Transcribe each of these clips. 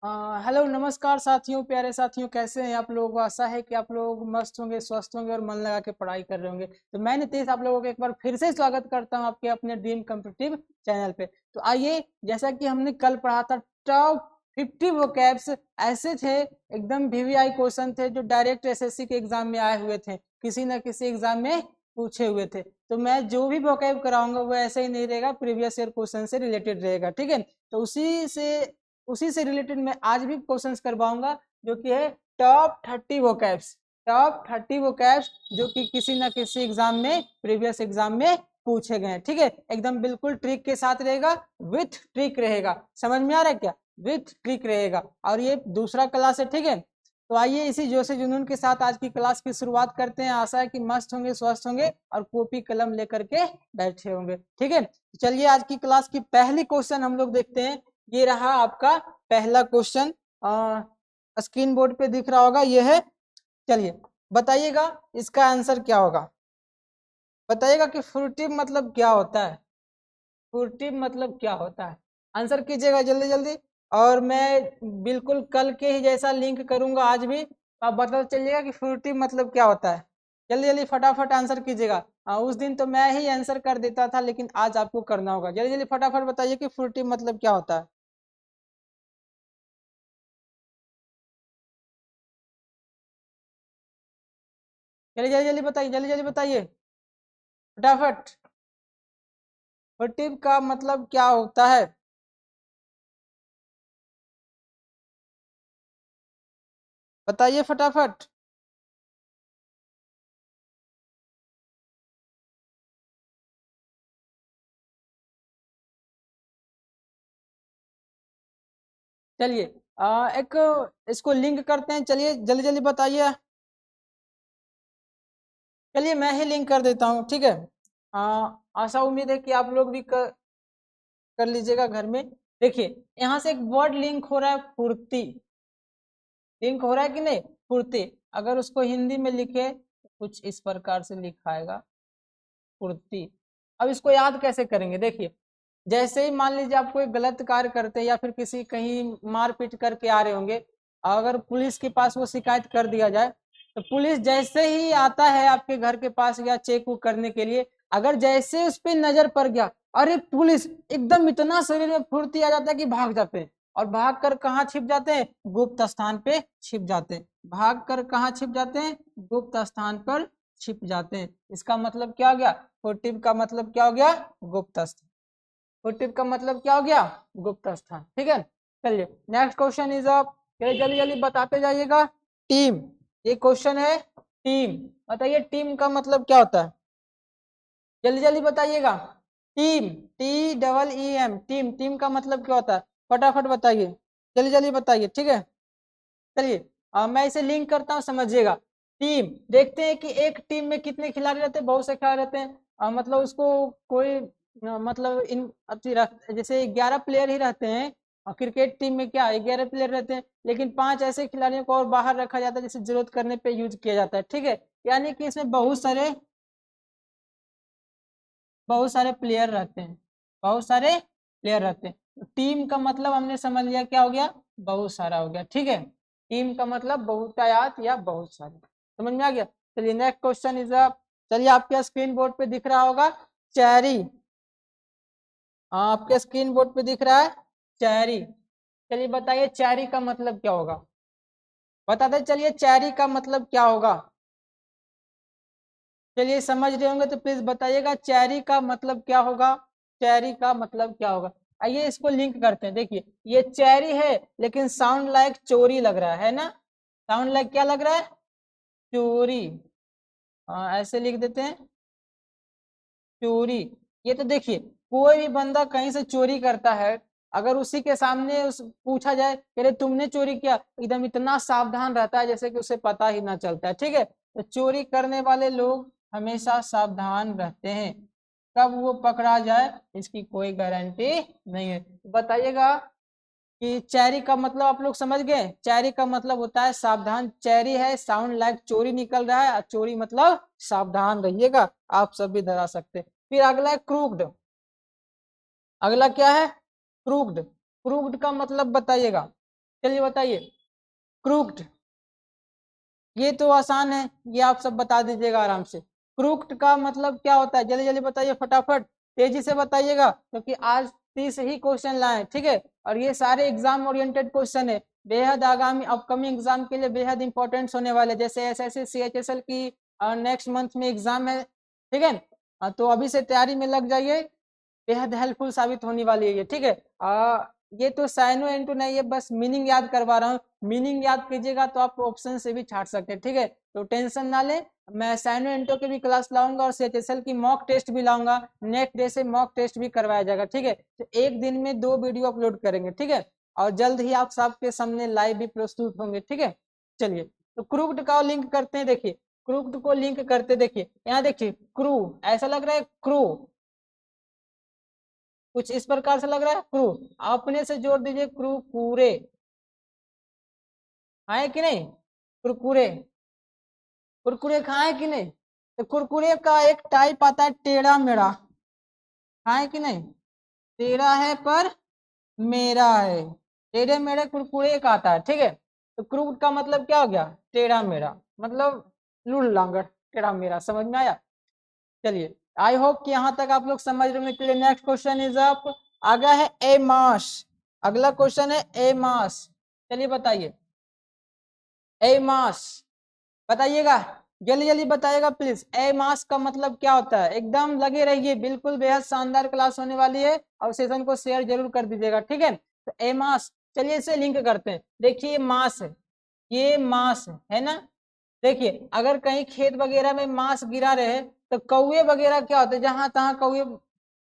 Hello नमस्कार साथियों, प्यारे साथियों, कैसे हैं आप लोग। आशा है कि आप लोग मस्त होंगे, स्वस्थ होंगे और मन लगा के पढ़ाई कर रहे होंगे। तो मैं नीतीश आप लोगों को एक बार फिर से स्वागत करता हूं आपके अपने ड्रीम कॉम्पिटिटिव चैनल पे। तो आइए, जैसा कि हमने कल पढ़ा था, टॉप 50 वोकैब्स ऐसे थे, एकदम वीवीआई क्वेश्चन थे जो डायरेक्ट एसएससी के एग्जाम में आए हुए थे, किसी न किसी एग्जाम में पूछे हुए थे। तो मैं जो भी वोकैब कराऊंगा वो ऐसे ही नहीं रहेगा, प्रीवियस ईयर क्वेश्चन से रिलेटेड रहेगा, ठीक है। तो उसी से रिलेटेड मैं आज भी क्वेश्चंस करवाऊंगा, जो कि है टॉप 30 वोकैब्स जो कि किसी ना किसी एग्जाम में, प्रीवियस एग्जाम में पूछे गए हैं, ठीक है। एकदम बिल्कुल ट्रिक के साथ रहेगा, विथ ट्रिक रहेगा। समझ में आ रहा है क्या? विथ ट्रिक रहेगा। और ये दूसरा क्लास है, ठीक है। तो आइए इसी जोश जुनून के साथ आज की क्लास की शुरुआत करते हैं। आशा है कि मस्त होंगे, स्वस्थ होंगे और कॉपी कलम लेकर के बैठे होंगे, ठीक है। चलिए आज की क्लास की पहली क्वेश्चन हम लोग देखते हैं। ये रहा आपका पहला क्वेश्चन, स्क्रीन बोर्ड पे दिख रहा होगा, ये है। चलिए बताइएगा इसका आंसर क्या होगा। बताइएगा कि फ्रूटिव मतलब क्या होता है। फ्रूटिव मतलब क्या होता है, आंसर कीजिएगा जल्दी जल्दी। और मैं बिल्कुल कल के ही जैसा लिंक करूंगा आज भी, आप बता चलिएगा कि फ्रूटिव मतलब क्या होता है। जल्दी जल्दी फटाफट आंसर कीजिएगा। उस दिन तो मैं ही आंसर कर देता था, लेकिन आज आपको करना होगा। जल्दी जल्दी फटाफट बताइए कि फ्रूटिव मतलब क्या होता है। जल्दी जल्दी जल्दी बताइए, जल्दी जल्दी बताइए फटाफट। फ्रूटिव का मतलब क्या होता है? बताइए फटाफट। चलिए एक इसको लिंक करते हैं, चलिए जल्दी जल्दी बताइए। चलिए मैं ही लिंक कर देता हूँ, ठीक है। आशा उम्मीद है कि आप लोग भी कर लीजिएगा घर में। देखिए यहाँ से एक वर्ड लिंक हो रहा है, फुर्ती। लिंक हो रहा है कि नहीं? फुर्ती। अगर उसको हिंदी में लिखे तो कुछ इस प्रकार से लिखाएगा, फुर्ती। अब इसको याद कैसे करेंगे, देखिए। जैसे ही मान लीजिए आप कोई गलत कार्य करते हैं या फिर किसी कहीं मारपीट करके आ रहे होंगे, अगर पुलिस के पास वो शिकायत कर दिया जाए, तो पुलिस जैसे ही आता है आपके घर के पास या चेक वुक करने के लिए, अगर जैसे उस पर नजर पड़ गया, अरे पुलिस, एकदम इतना शरीर में फुर्ती आ जाता है कि भाग जाते हैं। और भाग कर कहाँ छिप जाते हैं? गुप्त स्थान पे छिप जाते हैं। भाग कर कहाँ छिप जाते हैं? गुप्त स्थान पर छिप जाते हैं। इसका मतलब क्या हो गया? फुर्तीव का मतलब क्या हो गया? गुप्त स्थान। फुर्तीव का मतलब क्या हो गया? गुप्त स्थान, ठीक है। चलिए नेक्स्ट क्वेश्चन इज अप, जल्दी जल्दी बताते जाइएगा। टीम, ये क्वेश्चन है। टीम, बताइए टीम का मतलब क्या होता है। जल्दी जल्दी बताइएगा। Team, TEEM, team. टीम का मतलब क्या होता है, फटाफट बताइए, जल्दी जल्दी बताइए, ठीक है। चलिए मैं इसे लिंक करता हूँ, समझिएगा। टीम, देखते हैं कि एक टीम में कितने खिलाड़ी रहते हैं। बहुत से खिलाड़ी रहते हैं, मतलब उसको कोई मतलब इन जैसे 11 प्लेयर ही रहते हैं। और क्रिकेट टीम में क्या 11 प्लेयर रहते हैं, लेकिन 5 ऐसे खिलाड़ियों को और बाहर रखा जाता है, जिसे जरूरत करने पे यूज किया जाता है, ठीक है। यानी कि इसमें बहुत सारे प्लेयर रहते हैं, बहुत सारे प्लेयर रहते हैं। टीम का मतलब हमने समझ लिया क्या हो गया? बहुत सारा हो गया, ठीक है। टीम का मतलब बहुतायत या बहुत सारे, समझ में आ गया। चलिए नेक्स्ट क्वेश्चन इज अप। चलिए आपके स्क्रीन बोर्ड पे दिख रहा होगा चेरी। आपके स्क्रीन बोर्ड पे दिख रहा है चेरी। चलिए बताइए चेरी का मतलब क्या होगा। बता दे, चलिए चेरी का मतलब क्या होगा। चलिए समझ रहे होंगे तो प्लीज बताइएगा चेरी का मतलब क्या होगा। चेरी का मतलब क्या होगा। आइए इसको लिंक करते हैं। देखिए ये चेरी है, लेकिन साउंड लाइक चोरी लग रहा है ना। साउंड लाइक क्या लग रहा है? चोरी। ऐसे लिख देते हैं, चोरी। ये तो देखिए, कोई भी बंदा कहीं से चोरी करता है, अगर उसी के सामने पूछा जाए कि अरे तुमने चोरी किया, एकदम इतना सावधान रहता है जैसे कि उसे पता ही ना चलता है, ठीक है। तो चोरी करने वाले लोग हमेशा सावधान रहते हैं। कब वो पकड़ा जाए इसकी कोई गारंटी नहीं है। तो बताइएगा कि चैरी का मतलब आप लोग समझ गए। चैरी का मतलब होता है सावधान। चैरी है, साउंड लाइक चोरी निकल रहा है, और चोरी मतलब सावधान रहिएगा, आप सब भी धरा सकते हैं। फिर अगला है क्रूक्ड। अगला क्या है? क्रूक्ड। क्रूक्ड का मतलब बताइएगा। चलिए बताइए। क्रूक्ड, ये तो आसान है, ये आप सब बता दीजिएगा आराम से। क्रूक्ड का मतलब क्या होता है, जल्दी जल्दी बताइए फटाफट, तेजी से बताइएगा, क्योंकि आज 30 ही क्वेश्चन लाए, ठीक है, और ये सारे एग्जाम ओरिएंटेड क्वेश्चन है, बेहद आगामी अपकमिंग एग्जाम के लिए बेहद इंपॉर्टेंट होने वाले, जैसे एसएससी CHSL की नेक्स्ट मंथ में एग्जाम है, ठीक है। तो अभी से तैयारी में लग जाइए, बेहद हेल्पफुल साबित होने वाली है ये, ठीक है। ये तो साइनो एंटो नहीं, ये बस मीनिंग याद करवा रहा हूँ, मीनिंग याद कीजिएगा तो आप ऑप्शन से भी छाट सकते हैं, ठीक है। तो टेंशन ना ले, मैं साइनो एंटो की भी क्लास लाऊंगा और CHSL की मॉक टेस्ट भी लाऊंगा, नेक्स्ट डे से मॉक टेस्ट भी करवाया जाएगा, ठीक है। तो एक दिन में 2 वीडियो अपलोड करेंगे, ठीक है, और जल्द ही आप सबके सामने लाइव भी प्रस्तुत होंगे, ठीक है। चलिए, तो क्रूक्ड का लिंक करते हैं, देखिए क्रूक्ड को लिंक करते, देखिए यहाँ देखिए क्रू, ऐसा लग रहा है क्रू, कुछ इस प्रकार से लग रहा है क्रू, अपने से जोड़ दीजिए कुरकुरे, खाए कि नहीं, कुरकुरे, कुरकुरे खाए कि नहीं। तो कुरकुरे का एक टाइप आता है टेढ़ा मेढ़ा, खाए कि नहीं, टेढ़ा है पर मेरा है, टेढ़े मेढ़े कुरकुरे का आता है, ठीक है। तो क्रूड का मतलब क्या हो गया, टेढ़ा मेढ़ा, मतलब लूल लांगड़, टेढ़ा मेढ़ा, समझ में आया। चलिए, आई होप कि यहाँ तक आप लोग समझ रहे होंगे। चलिए नेक्स्ट क्वेश्चन इज अप, आगे है ए मास, अगला क्वेश्चन है ए मास, चलिए बताइए ए मास, बताइएगा, जल्दी जल्दी बताइएगा प्लीज, ए मास का मतलब क्या होता है, एकदम लगे रहिए, बिल्कुल बेहद शानदार क्लास होने वाली है, और सेशन को शेयर जरूर कर दीजिएगा, ठीक है। तो ए मास, चलिए इसे लिंक करते हैं, देखिए मास है, ये मास है ना, देखिए अगर कहीं खेत वगैरह में मांस गिरा रहे तो कौवे वगैरह क्या होते हैं, जहां तहां कौवे,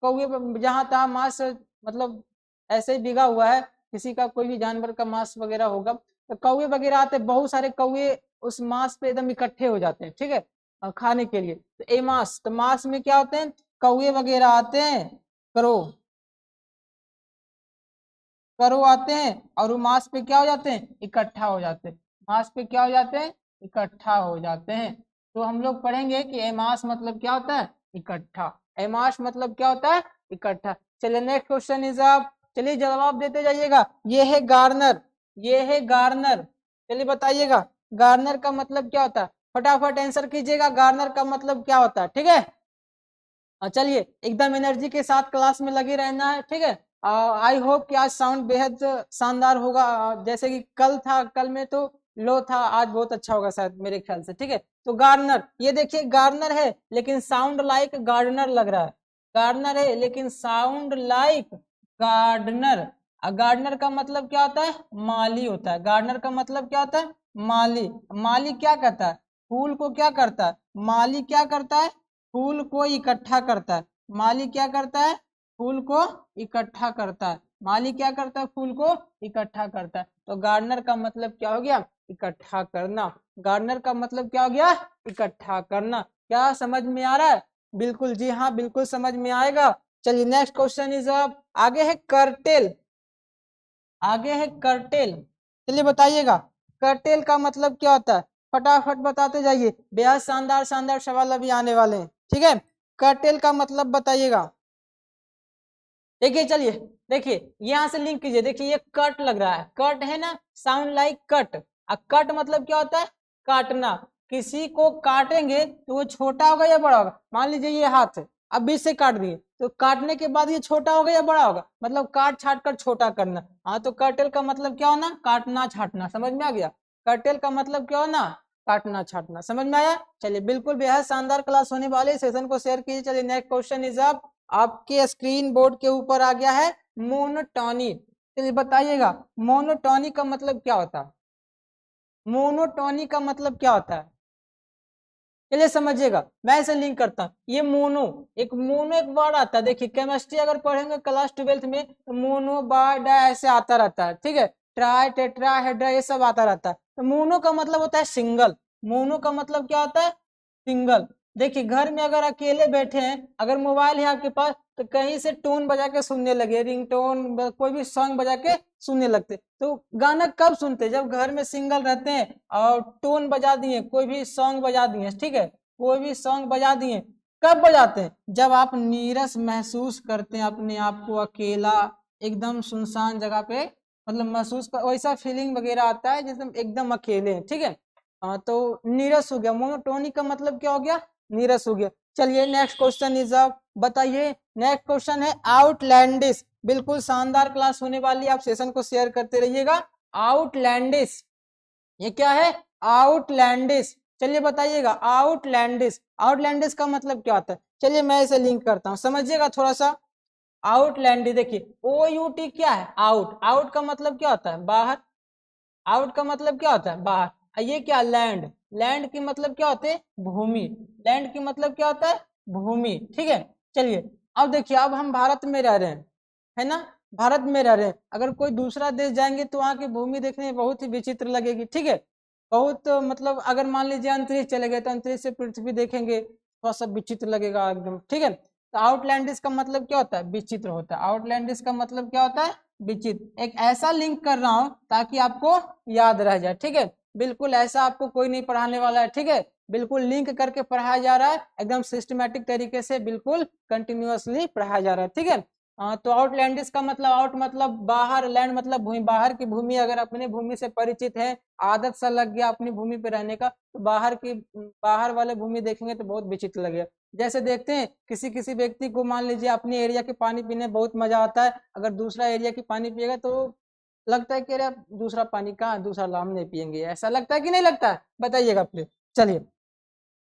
कौवे जहां तहां मांस, मतलब ऐसे ही बिगा हुआ है, किसी का कोई भी जानवर का मांस वगैरह होगा, तो कौवे वगैरह आते हैं, बहुत सारे कौवे उस मांस पे एकदम इकट्ठे हो जाते हैं, ठीक है, खाने के लिए। तो ए मांस, तो मांस में क्या होते हैं, कौवे वगैरह आते हैं, करो करो आते हैं, और वो मांस पे क्या हो जाते हैं, इकट्ठा हो जाते हैं, मांस पे क्या हो जाते हैं, इकट्ठा हो जाते हैं। तो हम लोग पढ़ेंगे कि एमास मतलब क्या होता है, इकट्ठा, एमास मतलब क्या होता है, इकट्ठा। चलिए नेक्स्ट क्वेश्चन इज आप, चलिए जवाब देते जाइएगा, ये है गार्नर, ये है गार्नर, चलिए बताइएगा गार्नर का मतलब क्या होता है, फटाफट आंसर कीजिएगा, गार्नर का मतलब क्या होता है, ठीक है। चलिए एकदम एनर्जी के साथ क्लास में लगे रहना है, ठीक है। आई होप कि आज साउंड बेहद शानदार होगा, जैसे कि कल था, कल में तो लो था, आज बहुत अच्छा होगा शायद मेरे ख्याल से, ठीक है। तो गार्नर, ये देखिए गार्नर है लेकिन साउंड लाइक गार्डनर लग रहा है, गार्डनर है लेकिन साउंड लाइक गार्डनर। गार्डनर का मतलब क्या होता है, माली होता है, गार्डनर का मतलब क्या होता है, माली। माली क्या करता है, फूल को क्या करता है, माली क्या करता है, फूल को इकट्ठा करता है, माली क्या करता है, फूल को इकट्ठा करता है, माली क्या करता है, फूल को इकट्ठा करता है। तो गार्डनर का मतलब क्या हो गया, इकट्ठा करना, गार्डनर का मतलब क्या हो गया, इकट्ठा करना। क्या समझ में आ रहा है, बिल्कुल जी हाँ, बिल्कुल समझ में आएगा। चलिए नेक्स्ट क्वेश्चन इज अब, आगे है कर्टेल, आगे है कर्टेल, चलिए बताइएगा कर्टेल का मतलब क्या होता है, फटाफट बताते जाइए, बेहद शानदार शानदार सवाल अभी आने वाले हैं, ठीक है। कर्टेल का मतलब बताइएगा, देखिए चलिए, देखिए यहाँ से लिंक कीजिए, देखिए ये कट लग रहा है, कट है ना, साउंड लाइक कट, कट मतलब क्या होता है, काटना, किसी को काटेंगे तो वो छोटा होगा या बड़ा होगा, मान लीजिए ये हाथ है, अब बीच से काट दिए, तो काटने के बाद ये छोटा होगा या बड़ा होगा, मतलब काट छाट कर छोटा करना। हाँ, तो कर्टेल का मतलब क्या होना, काटना छाटना, समझ में आ गया, कर्टेल का मतलब क्या होना, काटना छाटना, समझ में आया। चलिए बिल्कुल बेहद शानदार क्लास होने वाली, सेशन को शेयर कीजिए। चलिए नेक्स्ट क्वेश्चन इज अप, आपके स्क्रीन बोर्ड के ऊपर आ गया है मोनोटोनी, चलिए बताइएगा मोनोटोनी का मतलब क्या होता है, मोनोटोनी का मतलब क्या होता है, चलिए समझिएगा, मैं इसे लिंक करता हूँ, ये मोनो, मोनो एक वर्ड आता है, देखिए केमिस्ट्री अगर पढ़ेंगे क्लास 12th में तो मोनो बाय डाई ऐसे आता रहता है, ठीक है, ट्राई टेट्रा हेड्रा ये सब आता रहता है। तो मोनो का मतलब होता है सिंगल, मोनो का मतलब क्या होता है, सिंगल। देखिए घर में अगर अकेले बैठे हैं, अगर मोबाइल है आपके पास, तो कहीं से टोन बजा के सुनने लगे, रिंगटोन कोई भी सॉन्ग बजा के सुनने लगते, तो गाना कब सुनते, जब घर में सिंगल रहते हैं और टोन बजा दिए, कोई भी सॉन्ग बजा दिए, ठीक है, कोई भी सॉन्ग बजा दिए, कब बजाते हैं, जब आप नीरस महसूस करते हैं, अपने आप को अकेला एकदम सुनसान जगह पे मतलब महसूस कर, वैसा फीलिंग वगैरह आता है जैसे हम एकदम अकेले हैं, ठीक है। तो नीरस हो गया, मोनोटोनिक का मतलब क्या हो गया, नीरस हो गया। चलिए नेक्स्ट क्वेश्चन इज आप बताइए, नेक्स्ट क्वेश्चन है आउटलैंडिश। बिल्कुल शानदार क्लास होने वाली है, आप सेशन को शेयर करते रहिएगा। आउटलैंडिश, ये क्या है, आउटलैंडिश। चलिए बताइएगा आउटलैंडिश, आउटलैंडिश का मतलब क्या होता है। चलिए मैं इसे लिंक करता हूँ, समझिएगा थोड़ा सा। आउटलैंडिश देखिए, ओ यू टी क्या है, आउट, आउट का मतलब क्या होता है, बाहर, आउट का मतलब क्या होता है, बाहर। ये क्या, लैंड, लैंड की मतलब क्या होते हैं, भूमि, लैंड की मतलब क्या होता है, भूमि, ठीक है। चलिए अब देखिए, अब हम भारत में रह रहे हैं, है ना, भारत में रह रहे हैं, अगर कोई दूसरा देश जाएंगे तो वहाँ की भूमि देखने में बहुत ही विचित्र लगेगी, ठीक है। बहुत मतलब अगर मान लीजिए अंतरिक्ष चले गए तो अंतरिक्ष से पृथ्वी देखेंगे, थोड़ा सा विचित्र लगेगा एकदम, ठीक है। तो आउटलैंडिश का मतलब क्या होता है, विचित्र होता है। आउटलैंडिश का मतलब क्या होता है, विचित्र। एक ऐसा लिंक कर रहा हूं ताकि आपको याद रह जाए, ठीक है। बिल्कुल ऐसा आपको कोई नहीं पढ़ाने वाला है, ठीक है। बिल्कुल लिंक करके पढ़ाया जा रहा है, एकदम सिस्टमेटिक तरीके से, बिल्कुल कंटिन्यूअसली पढ़ाया जा रहा है, ठीक है। तो आउटलैंडिश का मतलब, आउट मतलब बाहर, लैंड मतलब भूमि, बाहर की भूमि। अगर अपने भूमि से परिचित है, आदत सा लग गया अपनी भूमि पे रहने का, तो बाहर की, बाहर वाले भूमि देखेंगे तो बहुत विचित्र लगेगा। जैसे देखते हैं किसी किसी व्यक्ति को, मान लीजिए अपने एरिया के पानी पीने बहुत मजा आता है, अगर दूसरा एरिया की पानी पिएगा तो लगता है कि अरे दूसरा पानी कहाँ, दूसरा लाम नहीं पियेंगे, ऐसा लगता है कि नहीं लगता है, बताइएगा प्लीज। चलिए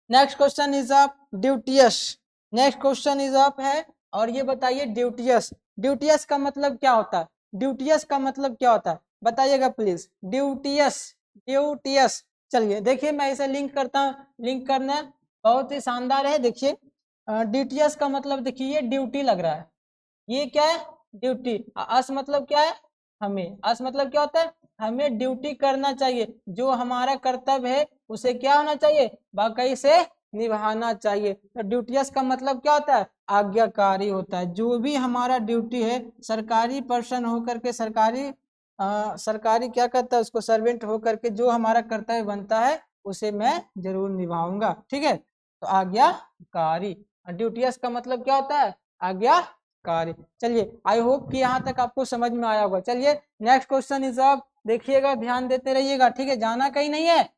next question is up duteous, next question is up है, और ये बताइए ड्यूटियस, ड्यूटियस का मतलब क्या होता है, ड्यूटियस का मतलब क्या होता है, बताइएगा प्लीज, ड्यूटियस, ड्यूटियस। चलिए देखिए मैं इसे लिंक करता हूँ, लिंक करना बहुत ही शानदार है। देखिए ड्यूटियस का मतलब, देखिए ये ड्यूटी लग रहा है, ये क्या है, ड्यूटी। अस मतलब क्या है, हमें, अस मतलब क्या होता है, हमें ड्यूटी करना चाहिए, जो हमारा कर्तव्य है उसे क्या होना चाहिए, बाकायदे से निभाना चाहिए। तो ड्यूटियस का मतलब क्या होता है, आज्ञाकारी होता है। जो भी हमारा ड्यूटी है, सरकारी पर्सन होकर के, सरकारी क्या करता है, उसको सर्वेंट होकर के जो हमारा कर्तव्य बनता है उसे मैं जरूर निभाऊंगा, ठीक है। तो आज्ञाकारी, ड्यूटियस का मतलब क्या होता है, आज्ञाकारी। चलिए आई होप कि यहाँ तक आपको समझ में आया होगा। चलिए नेक्स्ट क्वेश्चन इज आप देखिएगा, ध्यान देते रहिएगा, ठीक है, जाना कहीं नहीं है,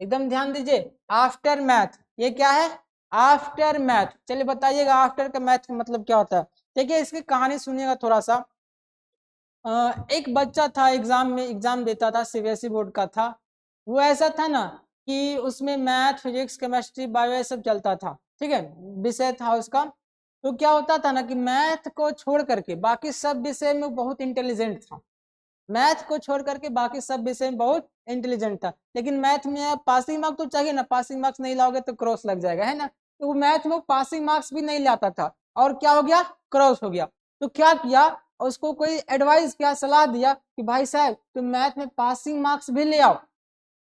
एकदम ध्यान दीजिए। आफ्टर मैथ, ये क्या है, आफ्टर मैथ। चलिए बताइएगा आफ्टर का मैथ का मतलब क्या होता है। देखिए इसकी कहानी सुनिएगा थोड़ा सा। एक बच्चा था, एग्जाम में एग्जाम देता था, सीबीएसई बोर्ड का था। वो ऐसा था ना कि उसमें मैथ, फिजिक्स, केमिस्ट्री, बायो ये सब चलता था, ठीक है, विषय था उसका। तो क्या होता था ना कि मैथ को छोड़ करके बाकी सब विषय में बहुत इंटेलिजेंट था, मैथ को छोड़ करके बाकी सब विषय में बहुत इंटेलिजेंट था। लेकिन मैथ में पासिंग मार्क्स तो चाहिए ना, पासिंग मार्क्स नहीं लाओगे तो क्रॉस लग जाएगा, है ना। तो वो मैथ में पासिंग मार्क्स भी नहीं लाता था, और क्या हो गया, क्रॉस हो गया। तो क्या किया, उसको कोई एडवाइस किया, सलाह दिया कि भाई साहब तुम मैथ में पासिंग मार्क्स भी ले आओ,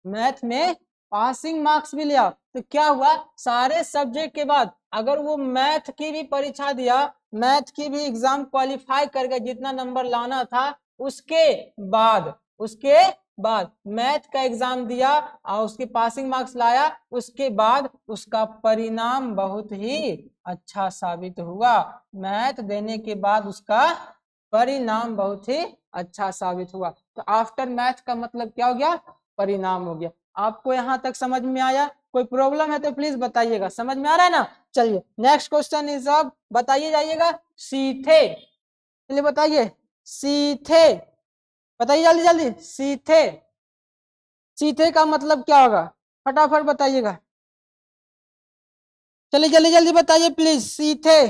मैथ में पासिंग मार्क्स भी ले आओ। तो क्या हुआ, सारे सब्जेक्ट के बाद अगर वो मैथ की भी परीक्षा दिया, मैथ की भी एग्जाम क्वालिफाई करके जितना नंबर लाना था, उसके बाद, उसके बाद मैथ का एग्जाम दिया और उसके पासिंग मार्क्स लाया, उसके बाद उसका परिणाम बहुत ही अच्छा साबित हुआ। मैथ देने के बाद उसका परिणाम बहुत ही अच्छा साबित हुआ। तो आफ्टर मैथ का मतलब क्या हो गया, परिणाम हो गया। आपको यहाँ तक समझ में आया, कोई प्रॉब्लम है तो प्लीज बताइएगा, समझ में आ रहा है ना। चलिए नेक्स्ट क्वेश्चन इज अब बताइए जाइएगा, सीथे, चलिए बताइए, सीथे, बताइए जल्दी जल्दी, सीथे, सीथे का मतलब क्या होगा, फटाफट बताइएगा, चलिए जल्दी जल्दी बताइए प्लीज, सीथे।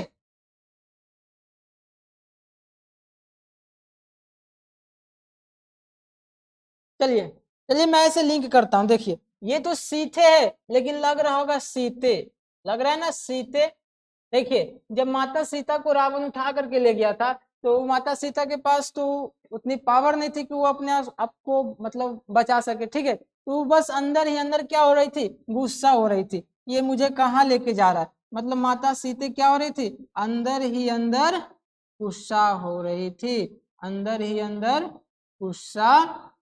चलिए चलिए मैं इसे लिंक करता हूँ, देखिए ये तो सीथे है लेकिन लग रहा होगा सीते, लग रहा है ना सीते। देखिए जब माता सीता को रावण उठा करके ले गया था, तो माता सीता के पास तो उतनी पावर नहीं थी कि वो अपने आप को मतलब बचा सके, ठीक है। तो बस अंदर ही अंदर क्या हो रही थी, गुस्सा हो रही थी, ये मुझे कहाँ लेके जा रहा है। मतलब माता सीते क्या हो रही थी, अंदर ही अंदर गुस्सा हो रही थी, अंदर ही अंदर गुस्सा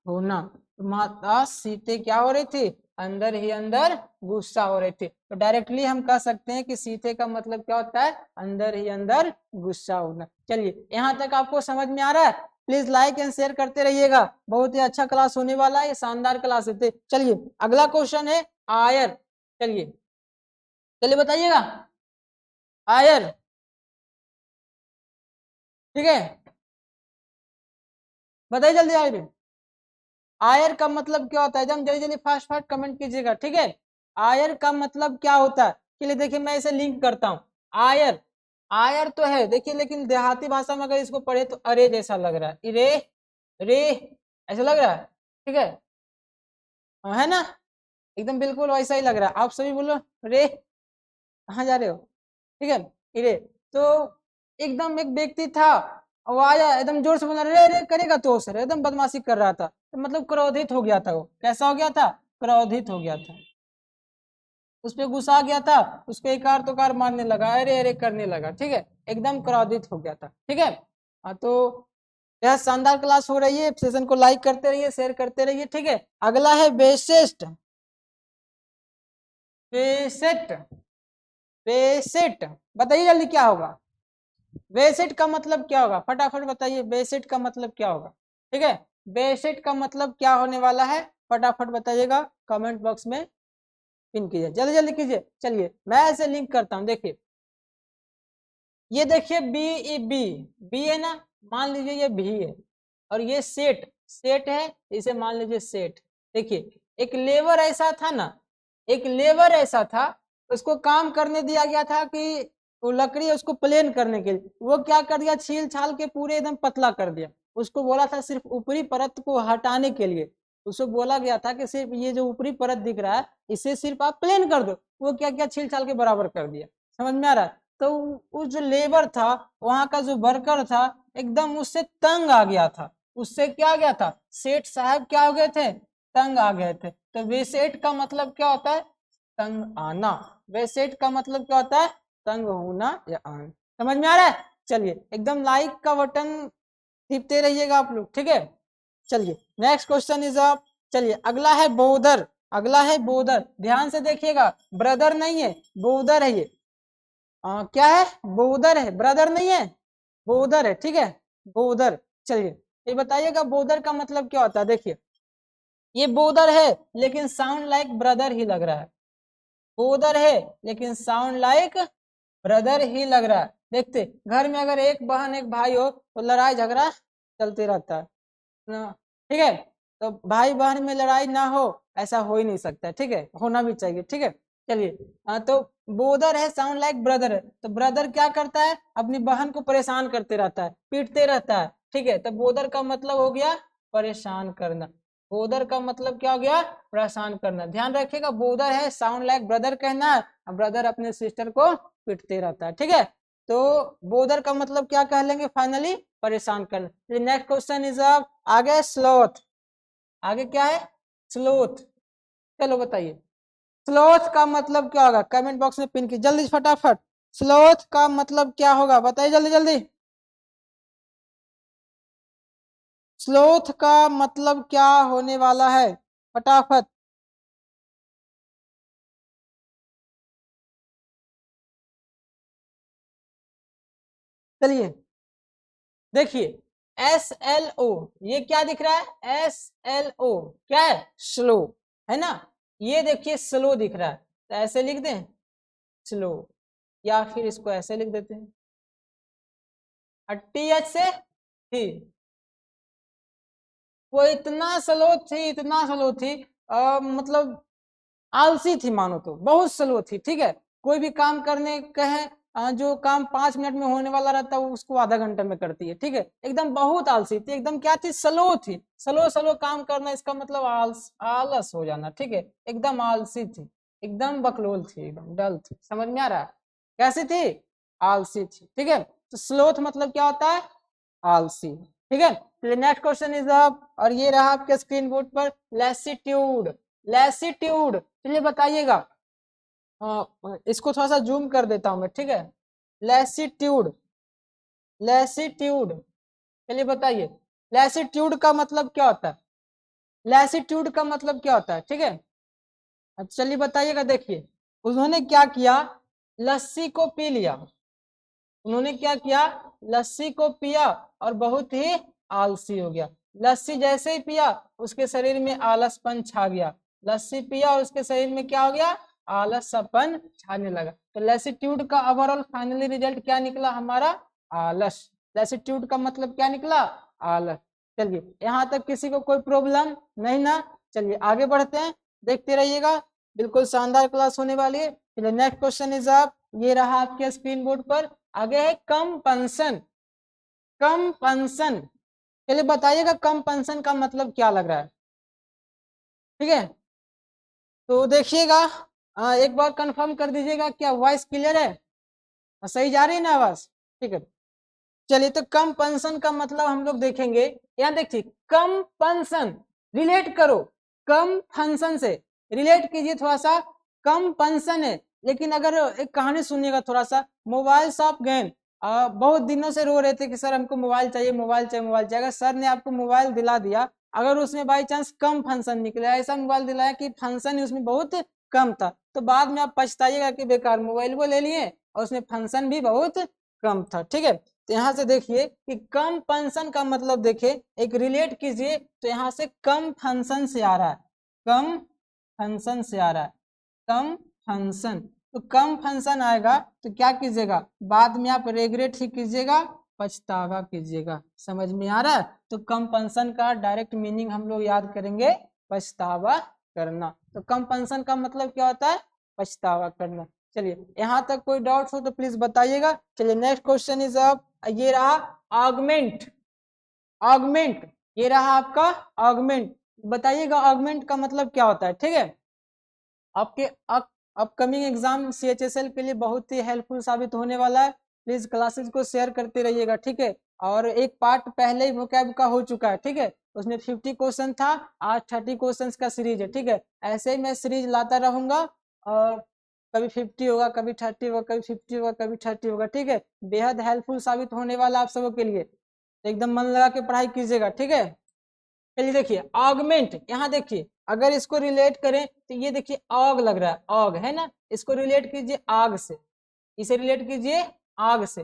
होना। तो माता सीते क्या हो रही थी, अंदर ही अंदर गुस्सा हो रही थी। तो डायरेक्टली हम कह सकते हैं कि सीते का मतलब क्या होता है, अंदर ही अंदर गुस्सा होना। चलिए यहाँ तक आपको समझ में आ रहा है। प्लीज लाइक एंड शेयर करते रहिएगा, बहुत ही अच्छा क्लास होने वाला है, शानदार क्लास होते। चलिए अगला क्वेश्चन है आयर। चलिए चलिए बताइएगा आयर, ठीक है, बताइए जल्दी आयर। आयर का मतलब क्या होता है, एकदम जल्दी जल्दी फास्ट फास्ट कमेंट कीजिएगा, ठीक है। आयर का मतलब क्या होता है, चलिए देखिए मैं इसे लिंक करता हूँ। आयर, आयर तो है देखिए, लेकिन देहाती भाषा में अगर इसको पढ़े तो अरे जैसा लग रहा है, इरे रे ऐसा लग रहा है, ठीक है, है ना, एकदम बिल्कुल वैसा ही लग रहा है। आप सभी बोलो रे, कहाँ जा रहे हो, ठीक है, इरे। तो एकदम एक व्यक्ति था, वो आया एकदम जोर से बोला रे रे करेगा तो सर, एकदम बदमाशी कर रहा था, तो मतलब क्रोधित हो गया था, वो कैसा हो गया था, क्रोधित हो गया था, उस पर गुस्सा आ गया था, उसको एकार तो कार मारने लगा, अरे अरे करने लगा, ठीक है, एकदम क्रोधित हो गया था, ठीक है। तो यह शानदार क्लास हो रही है, सेशन को लाइक करते रहिए, शेयर करते रहिए, ठीक है। अगला है बेसिस्ट, बेसेट, बेसेट, बताइए जल्दी क्या होगा, बेसेट का मतलब क्या होगा, फटाफट बताइए बेसेट का मतलब क्या होगा, ठीक है, बेसेट का मतलब क्या होने वाला है, फटाफट बताइएगा, कमेंट बॉक्स में पिन कीजिए, जल्दी जल्दी कीजिए। चलिए मैं ऐसे लिंक करता हूं, देखिए ये देखिए बी ई बी, बी है ना, मान लीजिए ये भी है, और ये सेट, सेट है, इसे मान लीजिए सेट। देखिए एक लेबर ऐसा था ना, एक लेबर ऐसा था, उसको काम करने दिया गया था कि वो लकड़ी उसको प्लेन करने के लिए, वो क्या कर दिया, छील छाल के पूरे एकदम पतला कर दिया। उसको बोला था सिर्फ ऊपरी परत को हटाने के लिए, उसको बोला गया था कि सिर्फ ये जो ऊपरी परत दिख रहा है इसे सिर्फ आप प्लेन कर दो, वो क्या क्या छील छाल के बराबर कर दिया, समझ में आ रहा है। तो उस जो लेबर था, वहां का जो वर्कर था, एकदम उससे तंग आ गया था, उससे क्या गया था, सेठ साहब क्या हो गए थे, तंग आ गए थे। तो बेसेठ का मतलब क्या होता है, तंग आना, बेसेठ का मतलब क्या होता है, तंग होना या आना, समझ में आ रहा है। चलिए एकदम लाइक का बटन टिपते रहिएगा आप लोग, ठीक है। चलिए नेक्स्ट क्वेश्चन इज अप। चलिए अगला है बोदर, अगला है बोदर, ध्यान से देखिएगा, ब्रदर नहीं है, बोदर है ये, क्या है, बोदर है, ब्रदर नहीं है, बोदर है, ठीक है, बोदर। चलिए ये बताइएगा बोदर का मतलब क्या होता है, देखिए ये बोदर है लेकिन साउंड लाइक ब्रदर ही लग रहा है, बोदर है लेकिन साउंड लाइक ब्रदर ही लग रहा है। देखते घर में अगर एक बहन एक भाई हो तो लड़ाई झगड़ा चलते रहता है ना, ठीक है, तो भाई बहन में लड़ाई ना हो ऐसा हो ही नहीं सकता, ठीक है, होना भी चाहिए, ठीक है। चलिए तो बोदर है, साउंड लाइक ब्रदर है, तो ब्रदर क्या करता है, अपनी बहन को परेशान करते रहता है, पीटते रहता है, ठीक है, तो बोदर का मतलब हो गया परेशान करना, बोदर का मतलब क्या हो गया, परेशान करना। ध्यान रखिएगा बोदर है, साउंड लाइक ब्रदर कहना है, ब्रदर अपने सिस्टर को पीटते रहता है, ठीक है। तो बोदर का मतलब क्या कह लेंगे फाइनली, परेशान करना। नेक्स्ट क्वेश्चन इज आगे स्लोथ, आगे क्या है, स्लोथ, चलो बताइए स्लोथ का मतलब क्या होगा, कमेंट बॉक्स में पिन की जल्दी फटाफट, स्लोथ का मतलब क्या होगा बताइए जल्दी जल्दी, स्लोथ का मतलब क्या होने वाला है, फटाफट। चलिए देखिए SLO, ये क्या दिख रहा है, SLO क्या है, स्लो, है ना, ये देखिए स्लो दिख रहा है, तो ऐसे लिख दें स्लो, या फिर इसको ऐसे लिख देते हैं TH से थी, वो इतना स्लो थी, इतना स्लो थी, मतलब आलसी थी मानो, तो बहुत स्लो थी, ठीक है, कोई भी काम करने कहे, जो काम 5 मिनट में होने वाला रहता है वो उसको आधा घंटे में करती है, ठीक है, एकदम बहुत आलसी थी, एकदम क्या थी, स्लो थी, स्लो स्लो काम करना, इसका मतलब आलस हो जाना, ठीक है, एकदम आलसी थी, एकदम बकलोल थी, एकदम डल थी, समझ में आ रहा है, कैसी थी, आलसी थी, ठीक है। तो स्लोथ मतलब क्या होता है, आलसी, ठीक है। नेक्स्ट क्वेश्चन इज अप, और ये रहा आपके स्क्रीन बोर्ड पर, लैसिट्यूड, लैसिट्यूड, चलिए बताइएगा, इसको थोड़ा सा जूम कर देता हूं मैं, ठीक है, लैसिट्यूड, लैसिट्यूड, चलिए बताइए लैसिट्यूड का मतलब क्या होता है, लैसिट्यूड का मतलब क्या होता है, ठीक है, अब चलिए बताइएगा। देखिए उन्होंने क्या किया, लस्सी को पी लिया, उन्होंने क्या किया, लस्सी को पिया और बहुत ही आलसी हो गया। लस्सी जैसे ही पिया उसके शरीर में आलसपन छा गया। लस्सी पिया और उसके शरीर में क्या हो गया, आलसपन छाने लगा। तो लैसिट्यूड का ओवरऑल फाइनली रिजल्ट क्या निकला हमारा, आलस। लैसिट्यूड का मतलब क्या निकला, आलस। चलिए यहाँ तक किसी को कोई प्रॉब्लम नहीं ना। चलिए आगे बढ़ते हैं, देखते रहिएगा, बिल्कुल शानदार क्लास होने वाली है। चलिए नेक्स्ट क्वेश्चन इज आप, ये रहा आपके स्क्रीन बोर्ड पर। आगे है कंपनसन। कंपनसन, चलिए बताइएगा कंपनसन का मतलब क्या लग रहा है, ठीक है। तो देखिएगा, एक बार कंफर्म कर दीजिएगा, क्या वॉइस क्लियर है, सही जा रही है ना आवाज, ठीक है। चलिए तो कम पेंशन का मतलब हम लोग देखेंगे। यहाँ देखिए कम पेंशन, रिलेट करो कम फंक्शन से, रिलेट कीजिए थोड़ा सा। कम पेंशन है, लेकिन अगर एक कहानी सुनिएगा थोड़ा सा। मोबाइल शॉप गए, बहुत दिनों से रो रहे थे कि सर हमको मोबाइल चाहिए, मोबाइल चाहिए, मोबाइल चाहिए। अगर सर ने आपको मोबाइल दिला दिया, अगर उसमें बाई चांस कम फंक्शन निकला, ऐसा मोबाइल दिलाया कि फंक्शन उसमें बहुत कम था, तो बाद में आप पछताइएगा कि बेकार मोबाइल वो ले लिए और उसमें फंक्शन भी बहुत कम था, ठीक है। तो यहाँ से देखिए कि कम फंक्शन का मतलब देखिए, एक रिलेट कीजिए, तो यहाँ से कम फंक्शन से आ रहा है, कम फंक्शन से आ रहा है, कम फंक्शन। तो कम फंक्शन आएगा तो क्या कीजिएगा, बाद में आप रेगरेट ही कीजिएगा, पछतावा कीजिएगा। समझ में आ रहा है। तो कम फंक्शन का डायरेक्ट मीनिंग हम लोग याद करेंगे, पछतावा करना। तो कम फंक्शन का मतलब क्या होता है, पछतावा करना। चलिए यहाँ तक कोई डाउट हो तो प्लीज बताइएगा। चलिए नेक्स्ट क्वेश्चन इज अब, ये रहा ऑगमेंट। ऑगमेंट, ये रहा आपका ऑगमेंट। बताइएगा ऑगमेंट का मतलब क्या होता है, ठीक है। आपके अपकमिंग एग्जाम CHSL के लिए बहुत ही हेल्पफुल साबित होने वाला है। प्लीज क्लासेस को शेयर करते रहिएगा, ठीक है। और एक पार्ट पहले ही वोकैब का हो चुका है, ठीक है। उसमें 50 क्वेश्चन था, आज 30 क्वेश्चन का सीरीज है, ठीक है। ऐसे ही मैं सीरीज लाता रहूंगा, और कभी 50 होगा, कभी 30 होगा, कभी 50 होगा, कभी 30 होगा, ठीक है। बेहद हेल्पफुल साबित होने वाला आप सबों के लिए, एकदम मन लगा के पढ़ाई कीजिएगा, ठीक है। चलिए देखिए ऑगमेंट, यहाँ देखिए अगर इसको रिलेट करें तो ये देखिए ऑग लग रहा है, ऑग है ना, इसको रिलेट कीजिए आग से, इसे रिलेट कीजिए आग से,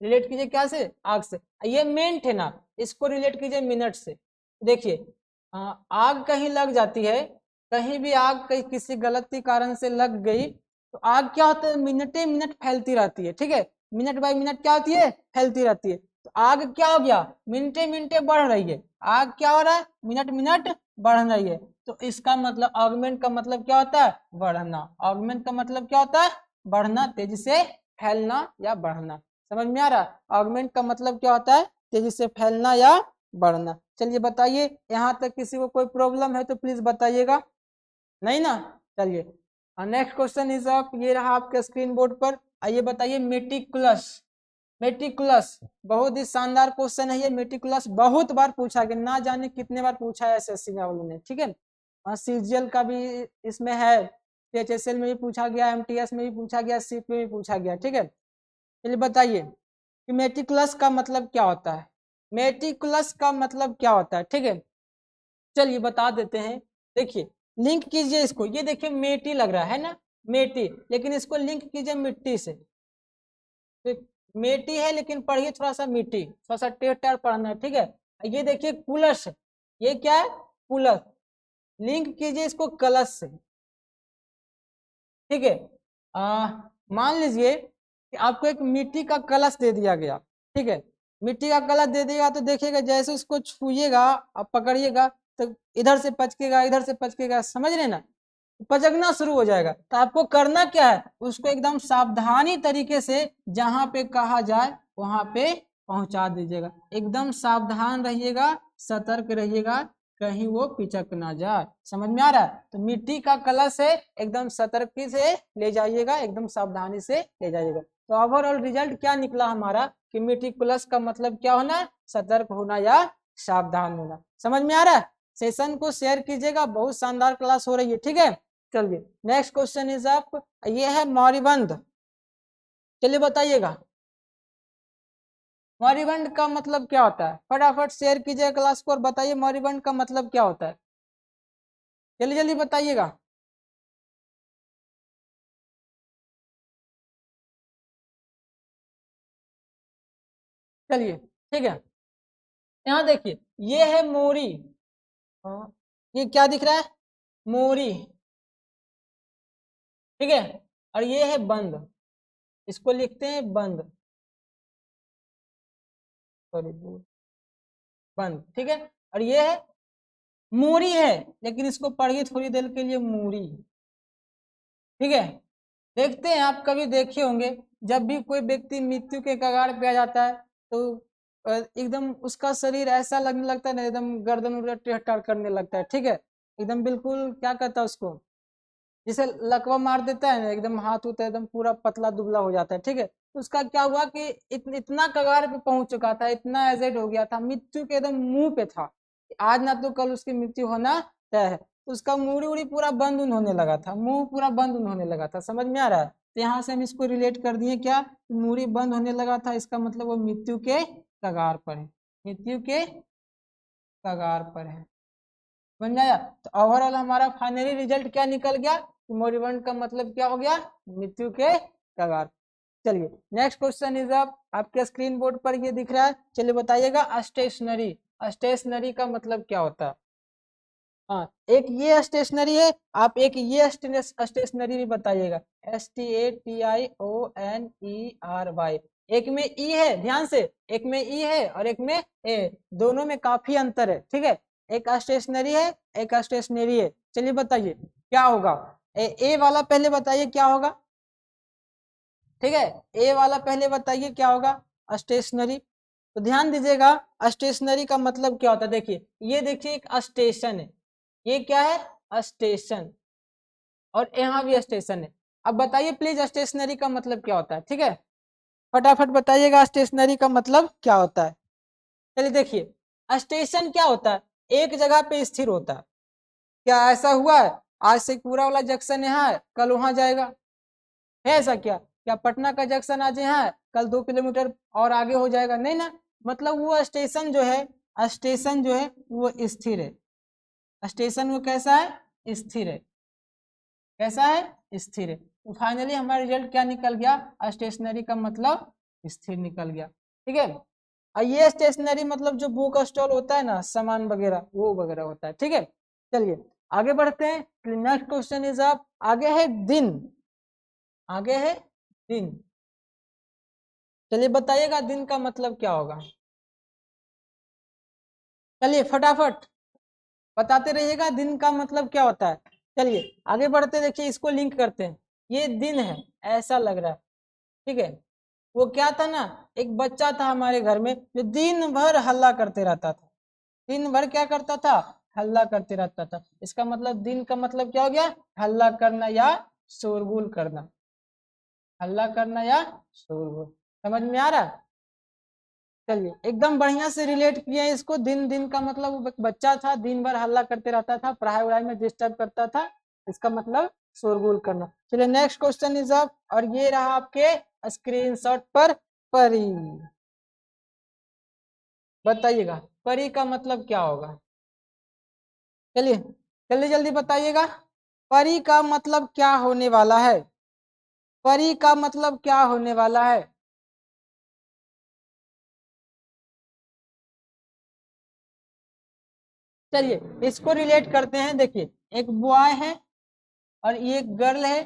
रिलेट कीजिए क्या से, आग से। ये मेंट है ना, इसको रिलेट कीजिए मिनट से। देखिए आग कहीं लग जाती है, कहीं भी आग कहीं किसी गलती कारण से लग गई, तो आग क्या होता है, मिनटे मिनट फैलती रहती है, ठीक है। मिनट बाय मिनट क्या होती है, फैलती रहती है। तो आग क्या हो गया, मिनटे मिनटे बढ़ रही है, आग क्या हो रहा है, मिनट मिनट बढ़ रही है। तो इसका मतलब ऑगमेंट का मतलब क्या होता है, बढ़ना। ऑगमेंट का मतलब क्या होता है, बढ़ना, तेजी से फैलना या बढ़ना। समझ में आ रहा, ऑगमेंट का मतलब क्या होता है, तेजी से फैलना या बढ़ना। चलिए बताइए, यहाँ तक किसी को कोई प्रॉब्लम है तो प्लीज बताइएगा, नहीं ना। चलिए नेक्स्ट क्वेश्चन इज अप, ये रहा आपके स्क्रीन बोर्ड पर। आइए बताइए मेटिकुलस। मेटिकुलस बहुत ही शानदार क्वेश्चन है ये। मेटिकुलस बहुत बार पूछा गया, ना जाने कितने बार पूछा है एसएससी वालों ने, ठीक है। CGL का भी इसमें है, CHSL में भी पूछा गया, MTS में भी पूछा गया, सीट में भी पूछा गया, ठीक है। चलिए बताइए कि मेटिकुलस का मतलब क्या होता है, मेटिकुलस का मतलब क्या होता है, ठीक है। चलिए बता देते हैं। देखिए लिंक कीजिए इसको, ये देखिए मेटी लग रहा है ना, मेटी, लेकिन इसको लिंक कीजिए मिट्टी से। तो मेटी है लेकिन पढ़िए थोड़ा सा मिट्टी, थोड़ा सा टेढ़ टाढ़ पढ़ना है, ठीक है। ये देखिए कुलस, ये क्या है, कुलस, लिंक कीजिए इसको कलश से, ठीक है। मान लीजिए कि आपको एक मिट्टी का कलश दे दिया गया, ठीक है। मिट्टी का कलश दे दिया तो देखिएगा जैसे उसको छुइएगा, आप पकड़िएगा तो इधर से पचकेगा, इधर से पचकेगा, समझ रहे ना, पचकना शुरू हो जाएगा। तो आपको करना क्या है, उसको एकदम सावधानी तरीके से जहां पे कहा जाए वहां पे पहुंचा दीजिएगा। एकदम सावधान रहिएगा, सतर्क रहिएगा, कहीं वो पिचक ना जाए। समझ में आ रहा है। तो मिट्टी का कलश है, एकदम सतर्की से ले जाइएगा, एकदम सावधानी से ले जाइएगा। तो ओवरऑल रिजल्ट क्या निकला हमारा कि मेटिकुलस का मतलब क्या होना, सतर्क होना या सावधान होना। समझ में आ रहा है। सेशन को शेयर कीजिएगा, बहुत शानदार क्लास हो रही है, ठीक है। चलिए नेक्स्ट क्वेश्चन इज अप, ये है मौरिबंध। चलिए बताइएगा मौरिबंध का मतलब क्या होता है, फटाफट शेयर कीजिए क्लास को और बताइए मौरिबंध का मतलब क्या होता है, जल्दी जल्दी बताइएगा। चलिए ठीक है, यहाँ देखिए ये है मोरी, ये क्या दिख रहा है, मोरी, ठीक है, और ये है बंद, इसको लिखते हैं बंद, सॉरी बंद, ठीक है, और ये है मूरी है, लेकिन इसको पढ़िए थोड़ी देर के लिए, मूरी, ठीक है। देखते हैं, आप कभी देखे होंगे जब भी कोई व्यक्ति मृत्यु के कगार पे आ जाता है तो एकदम उसका शरीर ऐसा लगने लगता है ना, एकदम गर्दन उर्दन टेढ़ करने लगता है, ठीक है, एकदम बिल्कुल क्या कहता है उसको, जिसे लकवा मार देता है ना, एकदम हाथ होता है एकदम पूरा पतला दुबला हो जाता है, ठीक है। तो उसका क्या हुआ कि इतना कगार पे पहुंच चुका था, इतना एजेड हो गया था, मृत्यु के एकदम मुंह पे था, आज ना तो कल उसकी मृत्यु होना तय है। तो उसका मूड़ी उड़ी पूरा बंद उन होने लगा था, मुंह पूरा बंद उन होने लगा था, समझ में आ रहा है। तो यहाँ से हम इसको रिलेट कर दिए क्या, मूड़ी बंद होने लगा था, इसका मतलब वो मृत्यु के कगार पर है, मृत्यु के कगार पर है, बन जाया। तो ओवरऑल हमारा फाइनली रिजल्ट क्या निकल गया, मोरिबंड का मतलब क्या हो गया, मृत्यु के कगार। चलिए नेक्स्ट क्वेश्चन इज अप, आपके स्क्रीन बोर्ड पर ये दिख रहा है, चलिए बताइएगा स्टेशनरी, स्टेशनरी का मतलब क्या होता है। हाँ, एक ये स्टेशनरी है, आप एक ये स्टेशनरी भी बताइएगा, STATIONERY, एक में ई है, ध्यान से, एक में ई है और एक में ए, दोनों में काफी अंतर है, ठीक है, एक स्टेशनरी है एक स्टेशनरी है। चलिए बताइए क्या होगा, ए वाला पहले बताइए क्या होगा, ठीक है, ए वाला पहले बताइए क्या होगा, स्टेशनरी। तो ध्यान दीजिएगा, स्टेशनरी का मतलब क्या होता है, देखिए ये देखिए एक स्टेशन है, ये क्या है स्टेशन, और यहाँ भी स्टेशन है। अब बताइए प्लीज स्टेशनरी का मतलब क्या होता है, ठीक है, फटाफट बताइएगा स्टेशनरी का मतलब क्या होता है। चलिए देखिए स्टेशन क्या होता है, एक जगह पे स्थिर होता है, क्या ऐसा हुआ है आज से पूरा वाला जंक्शन यहाँ है कल वहां जाएगा, है ऐसा क्या, क्या पटना का जंक्शन आज यहाँ है कल 2 किलोमीटर और आगे हो जाएगा, नहीं ना, मतलब वो स्टेशन जो है, स्टेशन जो है वो स्थिर है, स्टेशन वो कैसा है, स्थिर है, कैसा है, स्थिर है। तो फाइनली हमारा रिजल्ट क्या निकल गया, स्टेशनरी का मतलब स्थिर निकल गया, ठीक है। और ये स्टेशनरी मतलब जो बुक स्टॉल होता है ना, सामान वगैरह वो वगैरह होता है, ठीक है। चलिए आगे बढ़ते हैं, नेक्स्ट क्वेश्चन इज आप, आगे है दिन, आगे है दिन, चलिए बताइएगा दिन का मतलब क्या होगा, चलिए फटाफट बताते रहिएगा दिन का मतलब क्या होता है। चलिए आगे बढ़ते, देखिए इसको लिंक करते हैं, ये दिन है ऐसा लग रहा है, ठीक है, वो क्या था ना, एक बच्चा था हमारे घर में जो दिन भर हल्ला करते रहता था, दिन भर क्या करता था, हल्ला करते रहता था, इसका मतलब दिन का मतलब क्या हो गया, हल्ला करना या शोरगुल करना, हल्ला करना या शोरगुल, समझ में आ रहा है। चलिए एकदम बढ़िया से रिलेट किया है इसको, दिन दिन का मतलब वो बच्चा था दिन भर हल्ला करते रहता था, पढ़ाई वढ़ाई में डिस्टर्ब करता था, इसका मतलब शोरगुल करना। चलिए नेक्स्ट क्वेश्चन इज अप, और ये रहा आपके स्क्रीनशॉट पर, परी, बताइएगा परी का मतलब क्या होगा, चलिए जल्दी जल्दी बताइएगा, परी का मतलब क्या होने वाला है, परी का मतलब क्या होने वाला है। चलिए इसको रिलेट करते हैं, देखिए एक बॉय है और ये एक गर्ल है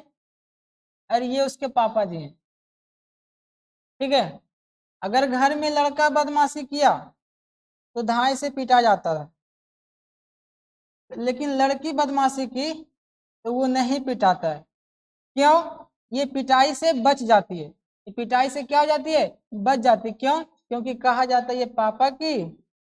और ये उसके पापा जी हैं, ठीक है। अगर घर में लड़का बदमाशी किया तो धाई से पीटा जाता था, लेकिन लड़की बदमाशी की तो वो नहीं पिटाता है, क्यों, ये पिटाई से बच जाती है, ये पिटाई से क्या हो जाती है, बच जाती है, क्यों, क्योंकि कहा जाता है ये पापा की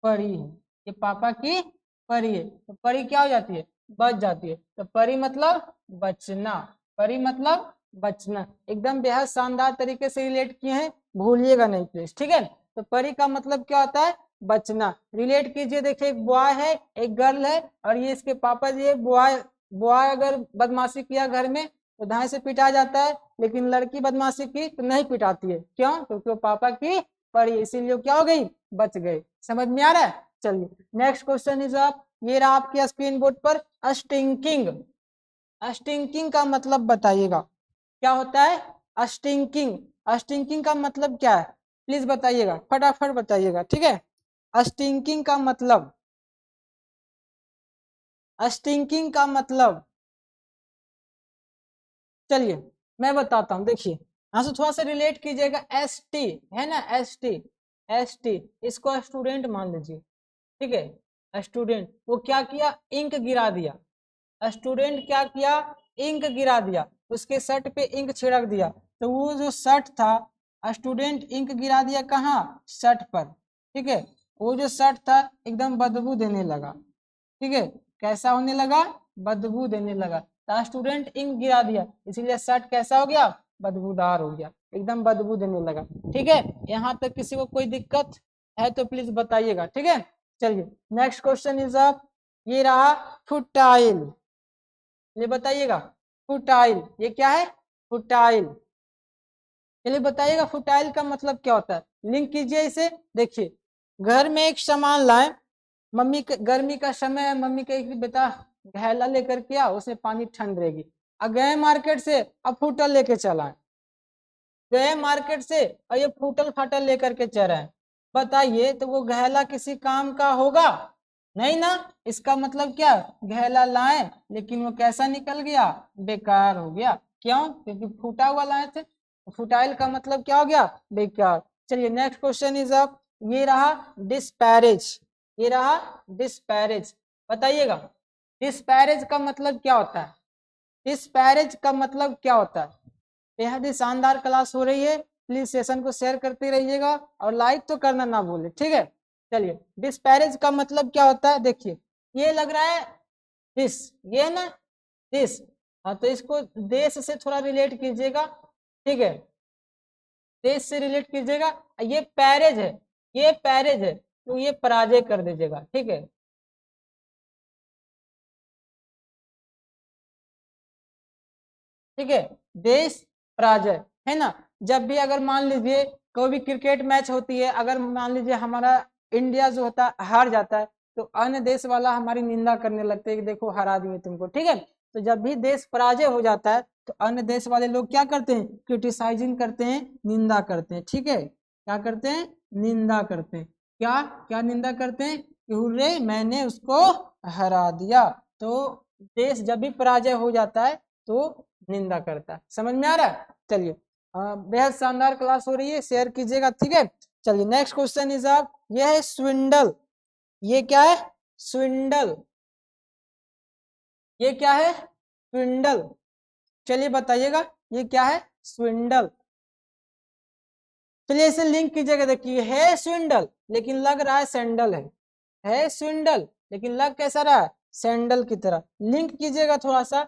परी है, ये पापा की परी है, तो परी क्या हो जाती है, बच जाती है, तो परी मतलब बचना, परी मतलब बचना, एकदम बेहद शानदार तरीके से रिलेट किए हैं, भूलिएगा नहीं प्लीज, ठीक है। तो परी का मतलब क्या होता है, बचना, रिलेट कीजिए, देखिए एक बॉय है एक गर्ल है और ये इसके पापा जी है, बॉय, बॉय अगर बदमाशी किया घर में तो धाई से पिटा जाता है, लेकिन लड़की बदमाशी की तो नहीं पिटाती है, क्यों, क्योंकि वो पापा की परी, इसीलिए क्या हो गई, बच गई, समझ में आ रहा है। चलिए नेक्स्ट क्वेश्चन इज आप, ये रहा आपके स्क्रीन बोर्ड पर, स्टिंकिंग, स्टिंकिंग का मतलब बताइएगा क्या होता है, स्टिंकिंग, स्टिंकिंग का मतलब क्या है, प्लीज बताइएगा फटाफट बताइएगा, ठीक है। स्टिंकिंग का मतलब, स्टिंकिंग का मतलब, चलिए मैं बताता हूँ। देखिए यहाँ से थोड़ा सा रिलेट कीजिएगा। एस टी है ना, एस टी, एस टी, इसको स्टूडेंट मान लीजिए, ठीक है। स्टूडेंट वो क्या किया, इंक गिरा दिया। स्टूडेंट क्या किया, इंक गिरा दिया, उसके शर्ट पे इंक छिड़क दिया। तो वो जो शर्ट था, स्टूडेंट इंक गिरा दिया कहाँ, शर्ट पर, ठीक है। वो जो शर्ट था एकदम बदबू देने लगा, ठीक है। कैसा होने लगा, बदबू देने लगा। तो स्टूडेंट इंक गिरा दिया, इसीलिए शर्ट कैसा हो गया, बदबूदार हो गया, एकदम बदबू देने लगा, ठीक है। यहाँ तक किसी को कोई दिक्कत है तो प्लीज बताइएगा, ठीक है। चलिए नेक्स्ट क्वेश्चन इज अप, ये रहा फुटाइल, ये बताइएगा। फुटाइल ये क्या है, फुटाइल, चलिए बताइएगा फुटाइल का मतलब क्या होता है। लिंक कीजिए इसे। देखिए घर में एक सामान लाए, मम्मी गर्मी का समय है, मम्मी कहेगी बेटा घैला लेकर के आओ, उसमें पानी ठंड रहेगी। अब गए मार्केट से, अब फूटल लेके चला, गए मार्केट से और ये फूटल फाटल लेकर के चल रहे हैं। बताइए तो वो घैला किसी काम का होगा, नहीं ना। इसका मतलब क्या, घैला लाए लेकिन वो कैसा निकल गया, बेकार हो गया। क्यों, क्योंकि फूटा हुआ लाए थे। फुटाइल का मतलब क्या हो गया, बेकार। चलिए नेक्स्ट क्वेश्चन इज अप, ये रहा डिस्पैरेज, ये रहा डिस्पैरेज। बताइएगा डिस्पैरेज का मतलब क्या होता है, डिस्पैरेज का मतलब क्या होता है। बेहद ही शानदार क्लास हो रही है, प्लीज सेशन को शेयर करते रहिएगा और लाइक तो करना ना भूले, ठीक है। चलिए डिस्पैरेज का मतलब क्या होता है। देखिए ये लग रहा है दिस, ये ना दिस, हाँ तो इसको देश से थोड़ा रिलेट कीजिएगा, ठीक है, देश से रिलेट कीजिएगा। ये पैरेज है, ये पैरेज है, तो ये पराजय कर दीजिएगा, ठीक है। ठीक है, देश पराजय है ना। जब भी अगर मान लीजिए कोई भी क्रिकेट मैच होती है, अगर मान लीजिए हमारा इंडिया जो होता है हार जाता है, तो अन्य देश वाला हमारी निंदा करने लगते हैं कि देखो हरा दिए तुमको, ठीक है। तो जब भी देश पराजय हो जाता है तो अन्य देश वाले लोग क्या करते हैं, क्रिटिसाइजिंग करते हैं, निंदा करते हैं, ठीक है। क्या करते हैं, निंदा करते हैं। क्या क्या निंदा करते हैं कि हुर्रे मैंने उसको हरा दिया। तो देश जब भी पराजय हो जाता है तो निंदा करता है। समझ में आ रहा है। चलिए बेहद शानदार क्लास हो रही है, शेयर कीजिएगा, ठीक है। चलिए नेक्स्ट क्वेश्चन इज आप, यह है स्विंडल, ये क्या है, स्विंडल, ये क्या है, स्विंडल। चलिए बताइएगा ये क्या है, स्विंडल। चलिए इसे लिंक कीजिएगा। देखिए है स्विंडल लेकिन लग रहा है सैंडल है स्विंडल लेकिन लग कैसा रहा है, सैंडल की तरह। लिंक कीजिएगा थोड़ा सा,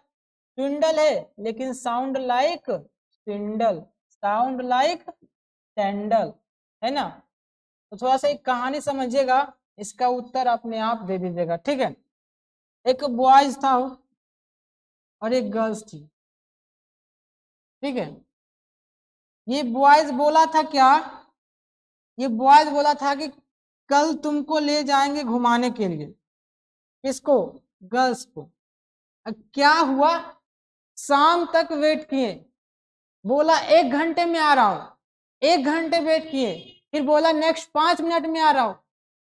स्विंडल है लेकिन sound like स्विंडल, sound like sandal, है ना। तो थोड़ा सा एक कहानी समझिएगा, इसका उत्तर अपने आप दे दीजिएगा, ठीक है। एक बॉयज था और एक गर्ल्स थी, ठीक है। ये बॉयज बोला था क्या, ये बॉयज बोला था कि कल तुमको ले जाएंगे घुमाने के लिए, किसको, गर्ल्स को। क्या हुआ, शाम तक वेट किए, बोला 1 घंटे में आ रहा हूं, 1 घंटे वेट किए, फिर बोला नेक्स्ट 5 मिनट में आ रहा हूं,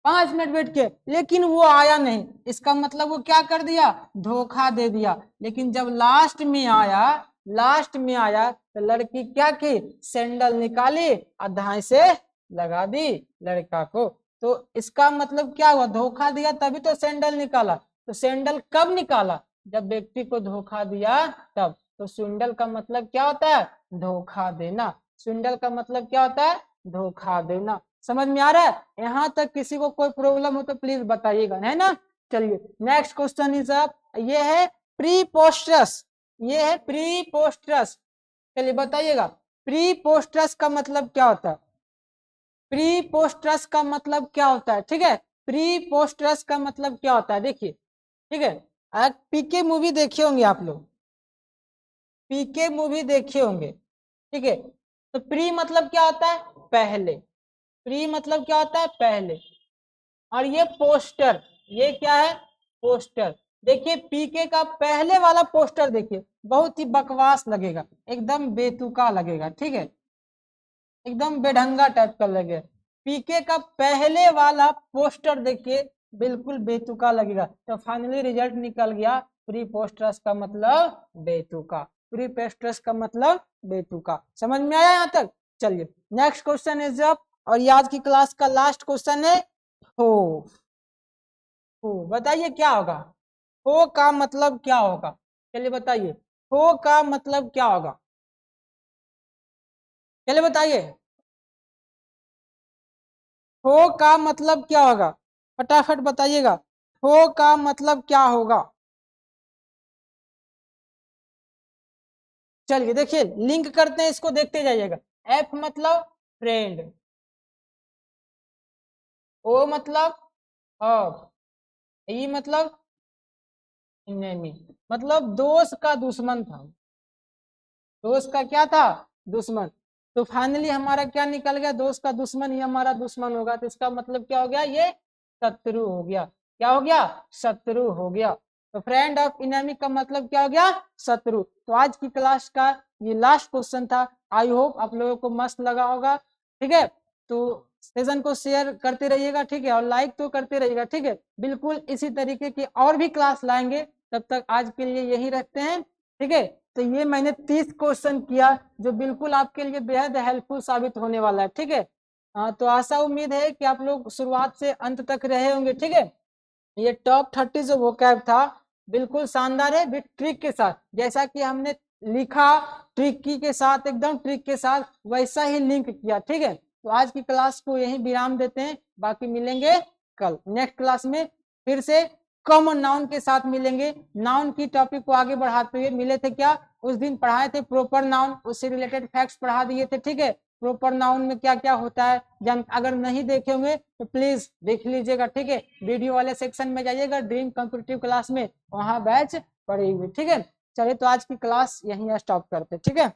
5 मिनट वेट किए लेकिन वो आया नहीं। इसका मतलब वो क्या कर दिया, धोखा दे दिया। लेकिन जब लास्ट में आया, लास्ट में आया तो लड़की क्या की, सैंडल निकाली और धाई से लगा दी लड़का को। तो इसका मतलब क्या हुआ, धोखा दिया तभी तो सैंडल निकाला। तो सैंडल कब निकाला, जब व्यक्ति को धोखा दिया तब। तो स्विंडल का मतलब क्या होता है, धोखा देना। स्विंडल का मतलब क्या होता है, धोखा देना। समझ में आ रहा है। यहाँ तक किसी को कोई प्रॉब्लम हो तो प्लीज बताइएगा, है ना। चलिए नेक्स्ट क्वेश्चन इज अप, ये है प्रीपोस्टरस, ये है प्रीपोस्टरस। चलिए बताइएगा प्रीपोस्टरस का मतलब क्या होता है, प्रीपोस्टरस का मतलब क्या होता है, ठीक है। प्रीपोस्टरस का मतलब क्या होता है, देखिए, ठीक है। पीके मूवी देखे होंगे आप लोग, पीके मूवी देखे होंगे, ठीक है। तो प्री मतलब क्या होता है, पहले, प्री मतलब क्या होता है, पहले। और ये पोस्टर, ये क्या है, पोस्टर। देखिए पीके का पहले वाला पोस्टर देखिए, बहुत ही बकवास लगेगा, एकदम बेतुका लगेगा, ठीक है, एकदम बेढंगा टाइप का लगेगा। पीके का पहले वाला पोस्टर देखिए बिल्कुल बेतुका लगेगा। तो फाइनली रिजल्ट निकल गया, प्रीपोस्टरस का मतलब बेतुका, प्रीपोस्टरस का मतलब बेतुका। समझ में आया यहाँ तक? चलिए नेक्स्ट क्वेश्चन इज अप, और ये आज की क्लास का लास्ट क्वेश्चन है हो। बताइए क्या होगा? हो का मतलब क्या होगा? चलिए बताइए, हो का मतलब क्या होगा? चलिए बताइए, हो का मतलब क्या होगा? फटाफट बताइएगा, हो का मतलब क्या होगा? चलिए देखिए लिंक करते हैं इसको, देखते जाइएगा। एफ मतलब फ्रेंड, ओ मतलब ऑफ, ई मतलब इनेमी, मतलब दोस्त का दुश्मन था। दोस्त का क्या था? दुश्मन। तो फाइनली हमारा क्या निकल गया? दोस्त का दुश्मन ही हमारा दुश्मन होगा, तो इसका मतलब क्या हो गया? ये शत्रु हो गया। क्या हो गया? शत्रु हो गया। तो फ्रेंड ऑफ इनेमी का मतलब क्या हो गया? शत्रु। तो आज की क्लास का ये लास्ट क्वेश्चन था। आई होप आप लोगों को मस्त लगा होगा। ठीक है, तो सेशन को शेयर करते रहिएगा, ठीक है, और लाइक तो करते रहिएगा, ठीक है। बिल्कुल इसी तरीके की और भी क्लास लाएंगे, तब तक आज के लिए यही रखते हैं, ठीक है। तो ये मैंने 30 क्वेश्चन किया जो बिल्कुल आपके लिए बेहद हेल्पफुल साबित होने वाला है, ठीक है। तो आशा उम्मीद है कि आप लोग शुरुआत से अंत तक रहे होंगे, ठीक है। ये टॉप 30 जो वोकैब था बिल्कुल शानदार है, विद ट्रिक के साथ, जैसा कि हमने लिखा ट्रिक के साथ, एकदम ट्रिक के साथ वैसा ही लिंक किया, ठीक है। तो आज की क्लास को यही विराम देते हैं, बाकी मिलेंगे कल नेक्स्ट क्लास में, फिर से कॉमन नाउन के साथ मिलेंगे। नाउन की टॉपिक को आगे बढ़ाते हुए मिले थे क्या, उस दिन पढ़ाए थे प्रोपर नाउन, उससे रिलेटेड फैक्ट्स पढ़ा दिए थे, ठीक है। प्रोपर नाउन में क्या क्या होता है अगर नहीं देखे होंगे तो प्लीज देख लीजिएगा, ठीक है। वीडियो वाले सेक्शन में जाइएगा, ड्रीम कॉम्पिटिटिव क्लास में, वहां बैच पड़ी हुई, ठीक है। चलिए तो आज की क्लास यहीं स्टॉप करते, ठीक है।